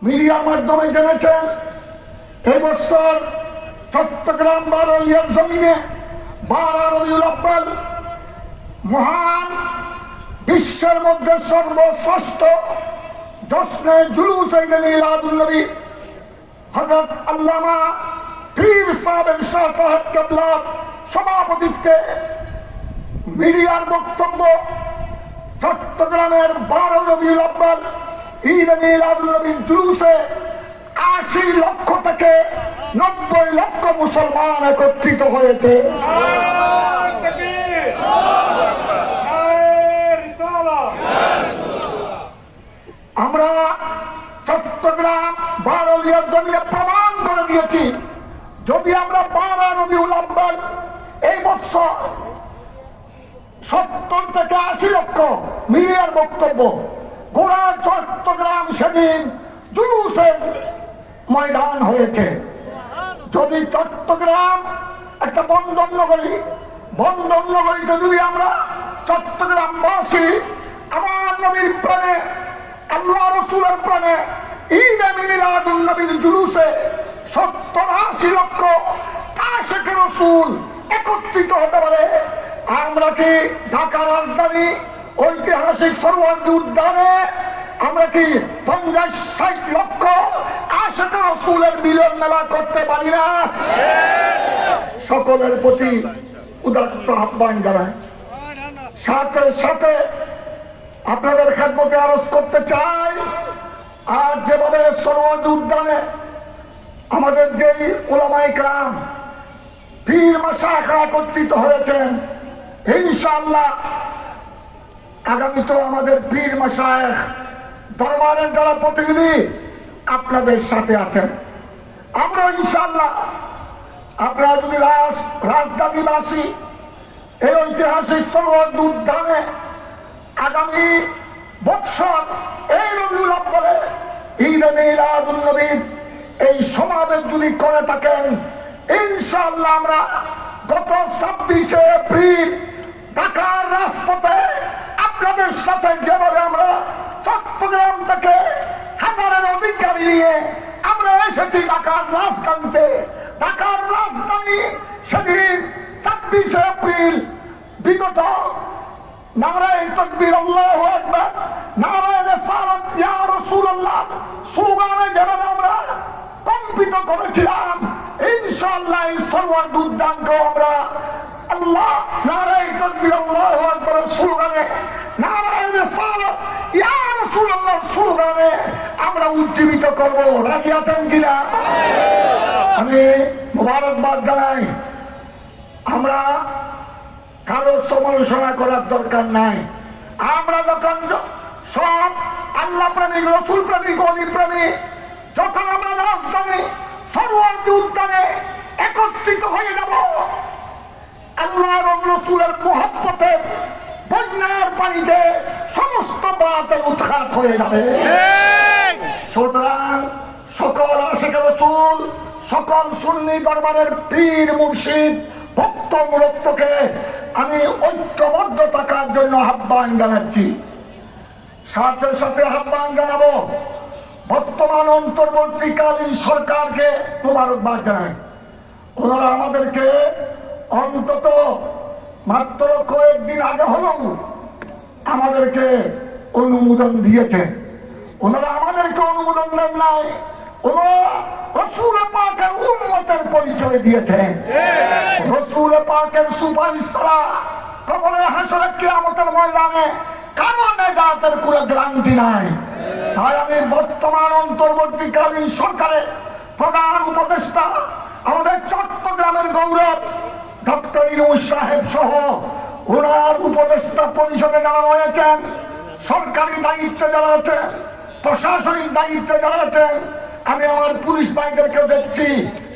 মিডিয়ার মাধ্যমে জেনেছেন এই বছর চট্টগ্রাম বারোলিয়ার জমিনে 12 রবিউল আউয়াল মহান বিশ্বের মধ্যে সর্বশ্রেষ্ঠ জশ্নে জুলুস ঈদ মিলাদুন নবী হযরত আল্লামা পীর সাহেব শাহ সাহেব কেবলার সভাপতিত্বে মিডিয়ার বক্তব্য চট্টগ্রামের 12 রবিউল আউয়াল ঈদ মিলাদুন নবীর জুলুসে 80 লক্ষ থেকে 90 লক্ষ মুসলমান একত্রিত হয়েছে। আমরা চট্টগ্রাম বারোলিয়ার জমিনে প্রমাণ করে দিয়েছি, যদি আমরা 12 রবিউল আউয়াল এই বছর 70 থেকে 80 লক্ষ মিডিয়ার বক্তব্য গোড়া চট্টগ্রাম সেদিন জুলুসের ময়দান হয়েছে। যদি চট্টগ্রাম একটা বন্ধন নগরীতে যদি আমরা চট্টগ্রামবাসী আমার নবীর প্রাণে আল্লাহ রসুলের প্রাণে ঈদ মিলাদুন নবীর জুলুসে 70-80 লক্ষ আশিকে রসুল একত্রিত হতে পারে, আমরা কি ঢাকা রাজধানী ঐতিহাসিক সরোয়ার্দী উদ্যানে আমরা কি 50-60 লক্ষ আশিকে রসুলের মিলন মেলা করতে পারি না? সকলের প্রতি উদাত্ত আহ্বান জানায়। সাথে সাথে আপনাদের খেদমতে আরজ করতে চাই, আজ যেভাবে সরোয়ার্দী উদ্যানে আমাদের যেই উলামায়ে কেরাম পীর মাশায়েখরা একত্রিত হয়েছেন, ইনশাআল্লাহ আগামীতেও আমাদের পীর মাশায়েখ দরবারের যারা প্রতিনিধি আপনাদের সাথে আছেন। আমরা ইনশাআল্লাহ আপনারা যদি রাজধানীবাসী এই ঐতিহাসিক সরোয়ার্দী উদ্যানে আগামী বৎসর এই রবিউল আউয়ালে ঈদ মিলাদুন নবীর এই সমাবেশ যদি করে থাকেন, ইনশাআল্লাহ আমরা গত 26 এপ্রিল ঢাকার রাজপথে আপনাদের সাথে যেভাবে আমরা চট্টগ্রাম থেকে হাজারের অধিক গাড়ি নিয়ে আমরা এসেছি ঢাকার রাজধানীতে, ঢাকার রাজধানী সেদিন 26 এপ্রিল বিগত নারায়ে তাকবীর আল্লাহু আকবার, নারায়ে রিসালাত ইয়া রাসূলুল্লাহ স্লোগানে যেভাবে আমরা কম্পিত করেছিলাম, ইনশাআল্লাহ এই সরোয়ার্দী উদ্যানকে আমরা আল্লাহ নারায়ে তাকবীর আল্লাহু আকবার স্লোগানে, নারায়ে রিসালাত ইয়া রাসূলুল্লাহ স্লোগানে আমরা উজ্জীবিত করব। রাজি আছেন কিনা? আমি মোবারকবাদ জানাই। আমরা কারো সমালোচনা করার দরকার নাই। আমরা যখন সব আল্লাহ প্রেমিক, রসুল প্রেমিক, অলি প্রেমিক যখন আমরা রাজধানী সরোয়ার্দী উদ্যানে একত্রিত হয়ে যাব, আল্লাহ এবং রসুলের মুহাব্বতে বন্যার পানিতে সমস্ত বাতিল উৎখাত হয়ে যাবে। সুতরাং সকল আশিকে রসুল, সকল সুন্নি দরবারের পীর মুর্শিদ ভক্ত মুরক্তকে আমি ঐক্যবদ্ধ থাকার জন্য আহ্বান জানাচ্ছি। সাথে সাথে আহ্বান জানাবো বর্তমান অন্তর্বর্তীকালীন সরকারকে মোবারকবাদ জানাই। ওনারা আমাদেরকে অন্তত মাত্র কয়েকদিন আগে হলেও আমাদেরকে অনুমোদন দিয়েছে। ওনারা আমাদেরকে অনুমোদন দেন নাই, ওনারা রাসূল পাকের উম্মতের পরিচয় দিয়েছেন। রাসূল পাকের সুপারিশ ছাড়া কবরে হাসরে কিয়ামতের ময়দানে কারো নেজাতের কোনো গ্যারান্টি নাই। তাই আমি বর্তমান অন্তর্বর্তীকালীন সরকারের প্রধান উপদেষ্টা আমাদের চট্টগ্রামের গৌরব ডক্টর ইউনূস সাহেব সহ ওনার উপদেষ্টা পরিষদে যারা রয়েছেন, সরকারি দায়িত্বে যারা আছেন, প্রশাসনিক দায়িত্বে যারা আছেন, আমি আমার পুলিশ ভাইদেরকেও দেখছি